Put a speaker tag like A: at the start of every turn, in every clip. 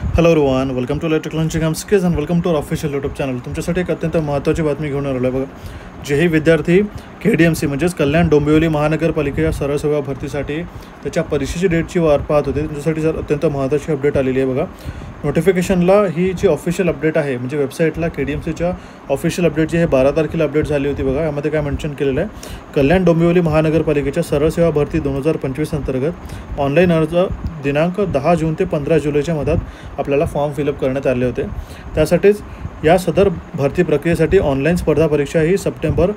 A: Hello everyone, welcome to electrical engineering skills and welcome to official YouTube channel. तुमच्यासाठी एक अत्यंत महत्त्वाची बातमी घेऊन आलो आहे बघा. जेही विद्यार्थी KDMC म्हणजेच कल्याण डोंबिवली महानगरपालिकेच्या सरळ सेवा भरतीसाठी त्याच्या परीक्षेची डेटची वाट पाहत होते, त्यांच्यासाठी जर अत्यंत महत्त्वाची अपडेट आलेली आहे बघा. नोटिफिकेशनला ही जी ऑफिशियल अपडेट आहे, म्हणजे वेबसाईटला KDMCच्या ऑफिशियल अपडेट जी आहे 12 तारखेला अपडेट झाली होती बघा. यामध्ये काय मेन्शन केलेलं आहे, कल्याण डोंबिवली महानगरपालिकेच्या सरळ सेवा भरती 2025 अंतर्गत ऑनलाईन अर्ज दिनांक 10 जून ते 15 जुलैच्या मध्यात आपल्याला फॉर्म फिलअप करण्यात आले होते. त्यासाठीच या सदर भरती प्रक्रियेसाठी ऑनलाईन स्पर्धा परीक्षा ही सप्टेंबर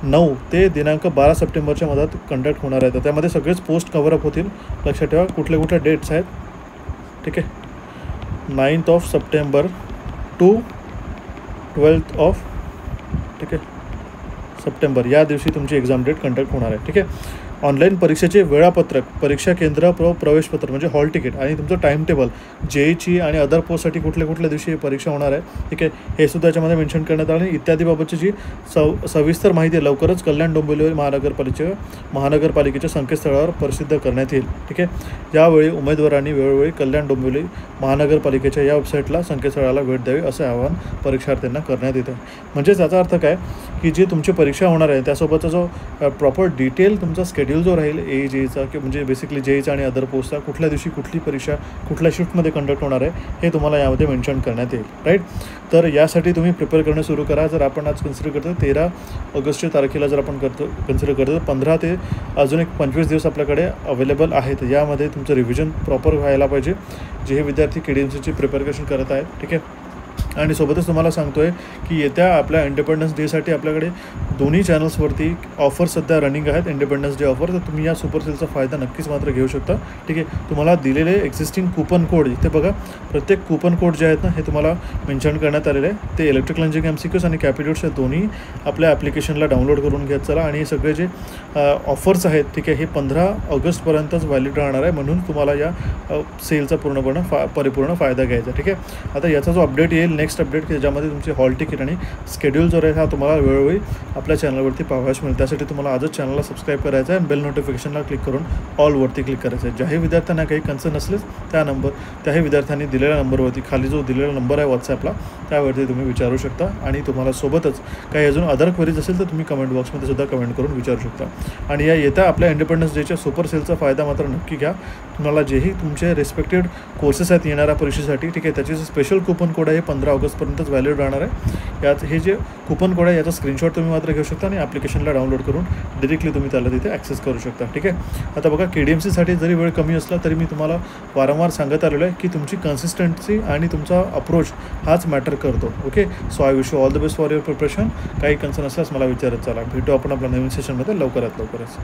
A: 9 ते दिनांक 12 सप्टेंबरच्या मध्यात कंडक्ट होणार आहे. तर त्यामध्ये सगळेच पोस्ट कव्हरअप होतील. लक्षात ठेवा कुठले कुठले डेट्स आहेत. ठीक आहे, 9th of September to 12th of September या दिवशी तुमची एक्झाम डेट कंडक्ट होणार आहे. ठीक आहे, ऑनलाईन परीक्षेचे वेळापत्रक, परीक्षा केंद्र, प्रवेशपत्र म्हणजे हॉल तिकीट आणि तुमचं टाईम टेबल, JEEची आणि अदर पोस्टसाठी कुठल्या दिवशी परीक्षा होणार आहे. ठीक आहे, हे सुद्धा याच्यामध्ये मेन्शन करण्यात आलं. इत्यादीबाबतची जी सविस्तर माहिती आहे लवकरच कल्याण डोंबिवली महानगरपालिकेच्या संकेतस्थळावर प्रसिद्ध करण्यात येईल. ठीक आहे, यावेळी उमेदवारांनी वेळोवेळी कल्याण डोंबिवली महानगरपालिकेच्या या वेबसाईटला संकेतस्थळाला भेट द्यावी असं आवाहन परीक्षार्थ्यांना करण्यात येतं. म्हणजेच याचा अर्थ काय की जी तुमची परीक्षा होणार आहे त्यासोबतचा जो प्रॉपर डिटेल तुमचा स्केड्यूल जो राहील JEEचा की म्हणजे बेसिकली JEEचा आणि अदर पोस्टचा कुठल्या दिवशी कुठली परीक्षा कुठल्या शिफ्टमध्ये कंडक्ट होणार आहे हे तुम्हाला यामध्ये मेन्शन करण्यात येईल. राईट, तर यासाठी तुम्ही प्रिपेअर करणं सुरू करा. जर आपण आज कन्सिडर करतो 13 ऑगस्टच्या तारखेला जर आपण कन्सिडर करतो 15 ते अजून एक 25 दिवस आपल्याकडे अवेलेबल आहेत. यामध्ये तुमचं रिव्हिजन प्रॉपर व्हायला पाहिजे जे हे विद्यार्थी KDMCची प्रिपरेशन करत आहेत. ठीक आहे, आणि सोबतच तुम्हाला सांगतो आहे की येत्या आपल्या इंडिपेंडन्स डेसाठी आपल्याकडे दोन्ही चॅनल्सवरती ऑफर सध्या रनिंग आहेत, इंडिपेंडन्स डे ऑफर. तर तुम्ही या सुपरसेलचा फायदा नक्कीच मात्र घेऊ शकता. ठीक आहे, तुम्हाला दिलेले एक्झिस्टिंग कूपन कोड इथे बघा. प्रत्येक कूपन कोड जे आहेत ना हे तुम्हाला मेन्शन करण्यात आलेले आहे. ते इलेक्ट्रिकल इंजिनिअरिंग MCQs आणि कॅपिट्यूड्स दोन्ही आपल्या ॲप्लिकेशनला डाउनलोड करून घेत चला. आणि हे सगळे जे ऑफर्स आहेत ठीक आहे हे 15 ऑगस्टपर्यंतच व्हॅलिड राहणार आहे, म्हणून तुम्हाला या सेलचा पूर्णपणे परिपूर्ण फायदा घ्यायचा. ठीक आहे, आता याचा जो अपडेट येईल नेक्स्ट अपडेट की ज्यामध्ये तुमचे हॉल तिकीट आणि स्केड्यूल जो आहे हा तुम्हाला वेळोवेळी आपल्या चॅनलवरती पाहावयास मिळेल. त्यासाठी तुम्हाला आजच चॅनलला सबस्क्राईब करायचं आहे आणि बेल नोटिफिकेशनला क्लिक करून ऑलवरती क्लिक करायचं आहे. ज्याही विद्यार्थ्यांना काही कन्सर्न असलेच त्याही विद्यार्थ्यांनी दिलेल्या नंबरवरती खाली जो दिलेला नंबर आहे व्हॉट्सॲपला त्यावरती तुम्ही विचारू शकता. आणि तुम्हाला सोबतच काही अजून अदर क्वेरीज असेल तर तुम्ही कमेंट बॉक्समध्ये सुद्धा कमेंट करून विचारू शकता. आणि या येत्या आपल्या इंडिपेंडन्स डेच्या सुपर सेलचा फायदा मात्र नक्की घ्या. तुम्हाला जेही तुमचे रिस्पेक्टेड कोर्सेस आहेत येणाऱ्या परीक्षेसाठी ठीक आहे त्याचे स्पेशल कूपन कोड आहे 15 ऑगस्टपर्यंतच व्हॅलिड राहणार आहे. यात हे जे कूपन कोड आहे याचा स्क्रीनशॉट तुम्ही मात्र घेऊ शकता आणि ॲप्लिकेशनला डाउनलोड करून डिरेक्टली तुम्ही त्याला तिथे ॲक्सेस करू शकता. ठीक आहे, आता बघा KDMCसाठी जरी वेळ कमी असला तरी मी तुम्हाला वारंवार सांगत आलेलो आहे की तुमची कन्सिस्टन्सी आणि तुमचा अप्रोच हाच मॅटर करतो. Okay, so I wish you all the best for your preparation. काही कन्सर्न असल्यास मला विचारत चला. भेटू आपण आपल्या नवीन सेशनमध्ये लवकरात लवकरच.